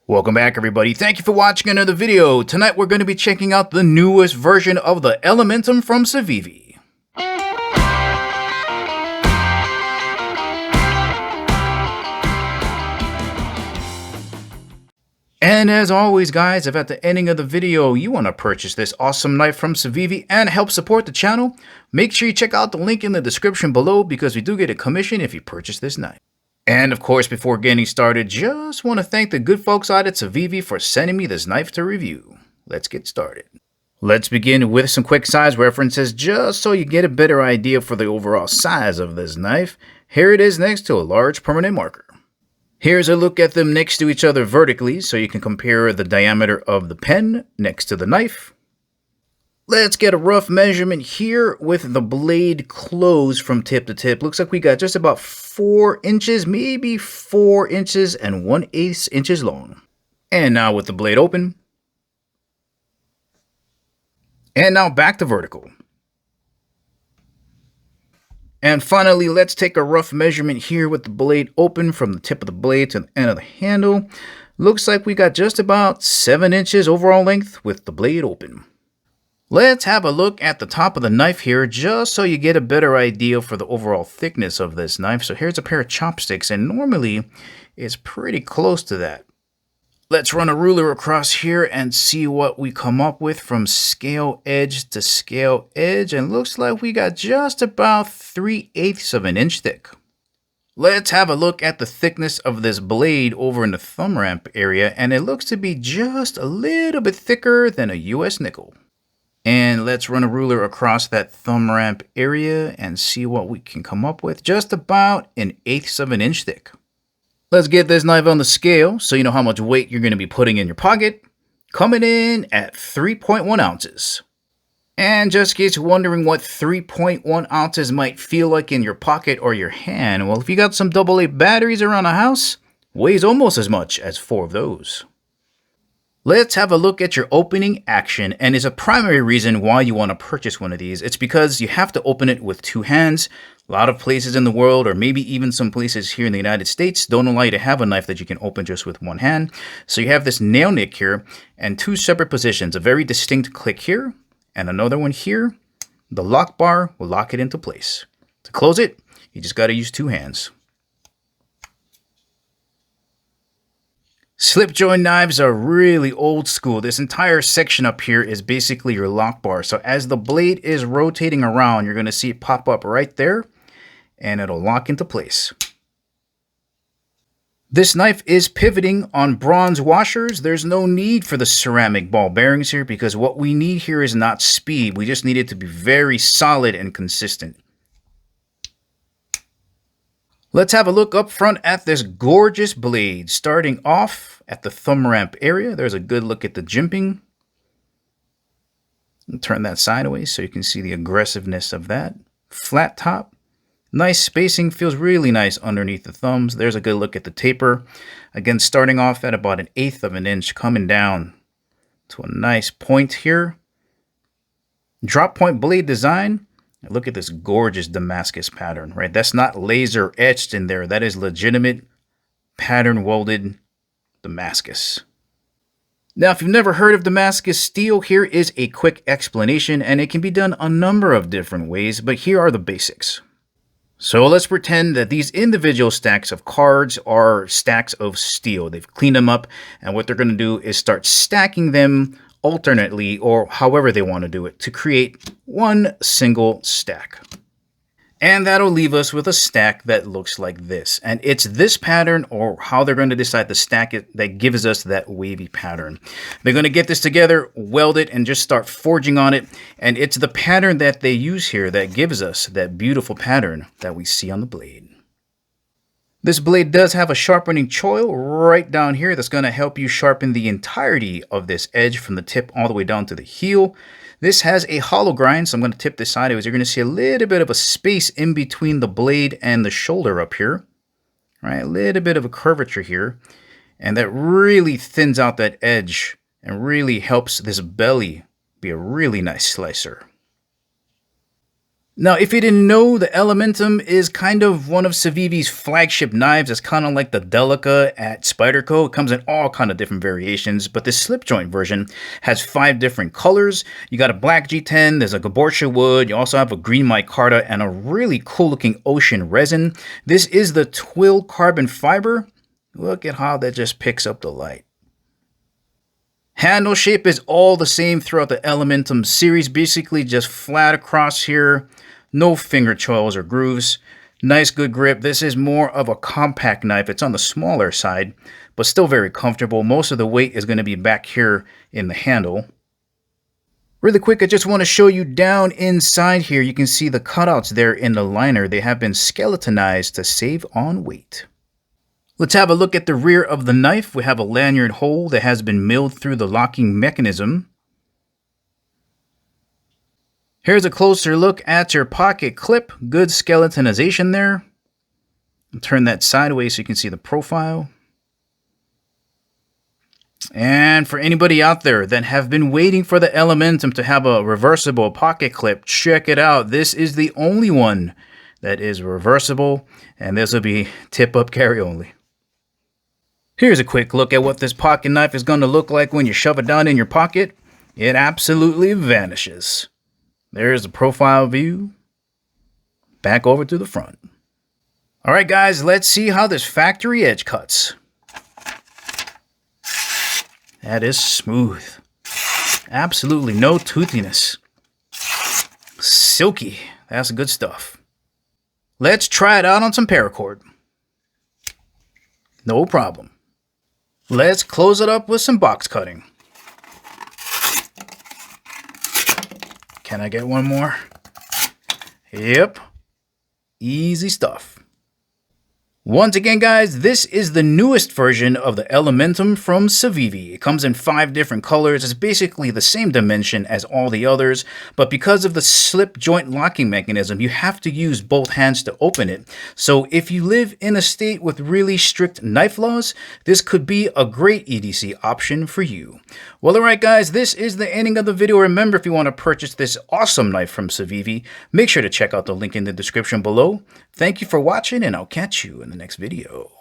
Welcome back, everybody. Thank you for watching another video. Tonight we're going to be checking out the newest version of the Elementum from Civivi. And as always, guys, if at the ending of the video you want to purchase this awesome knife from Civivi and help support the channel, make sure you check out the link in the description below because we do get a commission if you purchase this knife. And of course, before getting started, just want to thank the good folks out at Civivi for sending me this knife to review. Let's get started. Let's begin with some quick size references just so you get a better idea for the overall size of this knife. Here it is next to a large permanent marker. Here's a look at them next to each other vertically so you can compare the diameter of the pen next to the knife. Let's get a rough measurement here with the blade closed from tip to tip. Looks like we got just about 4 inches, maybe 4 inches and 1/8 inches long. And now with the blade open. And now back to vertical. And finally, let's take a rough measurement here with the blade open from the tip of the blade to the end of the handle. Looks like we got just about 7 inches overall length with the blade open. Let's have a look at the top of the knife here just so you get a better idea for the overall thickness of this knife. So here's a pair of chopsticks and normally it's pretty close to that. Let's run a ruler across here and see what we come up with from scale edge to scale edge. And looks like we got just about 3/8 of an inch thick. Let's have a look at the thickness of this blade over in the thumb ramp area. And it looks to be just a little bit thicker than a US nickel. And let's run a ruler across that thumb ramp area and see what we can come up with. Just about 1/8 of an inch thick. Let's get this knife on the scale so you know how much weight you're going to be putting in your pocket. Coming in at 3.1 ounces. And just in case you're wondering what 3.1 ounces might feel like in your pocket or your hand, well, if you got some AA batteries around the house, weighs almost as much as 4 of those. Let's have a look at your opening action, and is a primary reason why you want to purchase one of these. It's because you have to open it with 2 hands. A lot of places in the world, or maybe even some places here in the United States, don't allow you to have a knife that you can open just with 1 hand. So you have this nail nick here, and 2 separate positions. A very distinct click here, and another one here. The lock bar will lock it into place. To close it, you just got to use 2 hands. Slip joint knives are really old school. This entire section up here is basically your lock bar. So as the blade is rotating around, you're going to see it pop up right there and it'll lock into place. This knife is pivoting on bronze washers. There's no need for the ceramic ball bearings here because what we need here is not speed. We just need it to be very solid and consistent. Let's have a look up front at this gorgeous blade. Starting off at the thumb ramp area, there's a good look at the jimping. Turn that sideways so you can see the aggressiveness of that. Flat top. Nice spacing, feels really nice underneath the thumbs. There's a good look at the taper. Again, starting off at about 1/8 of an inch, coming down to a nice point here. Drop point blade design. Look at this gorgeous Damascus pattern, right? That's not laser etched in there. That is legitimate pattern welded Damascus. Now, if you've never heard of Damascus steel, here is a quick explanation, and it can be done a number of different ways, but here are the basics. So let's pretend that these individual stacks of cards are stacks of steel. They've cleaned them up, and what they're going to do is start stacking them alternately or however they want to do it to create one single stack. And that'll leave us with a stack that looks like this. And it's this pattern or how they're going to decide to stack it that gives us that wavy pattern. They're going to get this together, weld it, and just start forging on it. And it's the pattern that they use here that gives us that beautiful pattern that we see on the blade. This blade does have a sharpening choil right down here that's going to help you sharpen the entirety of this edge from the tip all the way down to the heel. This has a hollow grind, so I'm going to tip this sideways. You're going to see a little bit of a space in between the blade and the shoulder up here. Right, a little bit of a curvature here. And that really thins out that edge and really helps this belly be a really nice slicer. Now, if you didn't know, the Elementum is kind of one of Civivi's flagship knives. It's kind of like the Delica at Spyderco. It comes in all kind of different variations, but this slip joint version has 5 different colors. You got a black G10, there's a Gabortia wood, you also have a green micarta, and a really cool looking ocean resin. This is the twill carbon fiber. Look at how that just picks up the light. Handle shape is all the same throughout the Elementum series, basically just flat across here. No finger choils or grooves. Nice good grip. This is more of a compact knife. It's on the smaller side, but still very comfortable. Most of the weight is going to be back here in the handle. Really quick, I just want to show you down inside here. You can see the cutouts there in the liner. They have been skeletonized to save on weight. Let's have a look at the rear of the knife. We have a lanyard hole that has been milled through the locking mechanism. Here's a closer look at your pocket clip. Good skeletonization there. I'll turn that sideways so you can see the profile. And for anybody out there that have been waiting for the Elementum to have a reversible pocket clip, check it out. This is the only one that is reversible, and this will be tip-up carry only. Here's a quick look at what this pocket knife is going to look like when you shove it down in your pocket. It absolutely vanishes. There's the profile view. Back over to the front. Alright guys, let's see how this factory edge cuts. That is smooth. Absolutely no toothiness. Silky. That's good stuff. Let's try it out on some paracord. No problem. Let's close it up with some box cutting. Can I get one more? Yep. Easy stuff. Once again, guys, this is the newest version of the Elementum from Civivi. It comes in 5 different colors. It's basically the same dimension as all the others, but because of the slip joint locking mechanism, you have to use both hands to open it. So if you live in a state with really strict knife laws, this could be a great EDC option for you. Well, alright guys, this is the ending of the video. Remember, if you want to purchase this awesome knife from Civivi, make sure to check out the link in the description below. Thank you for watching, and I'll catch you in the next video.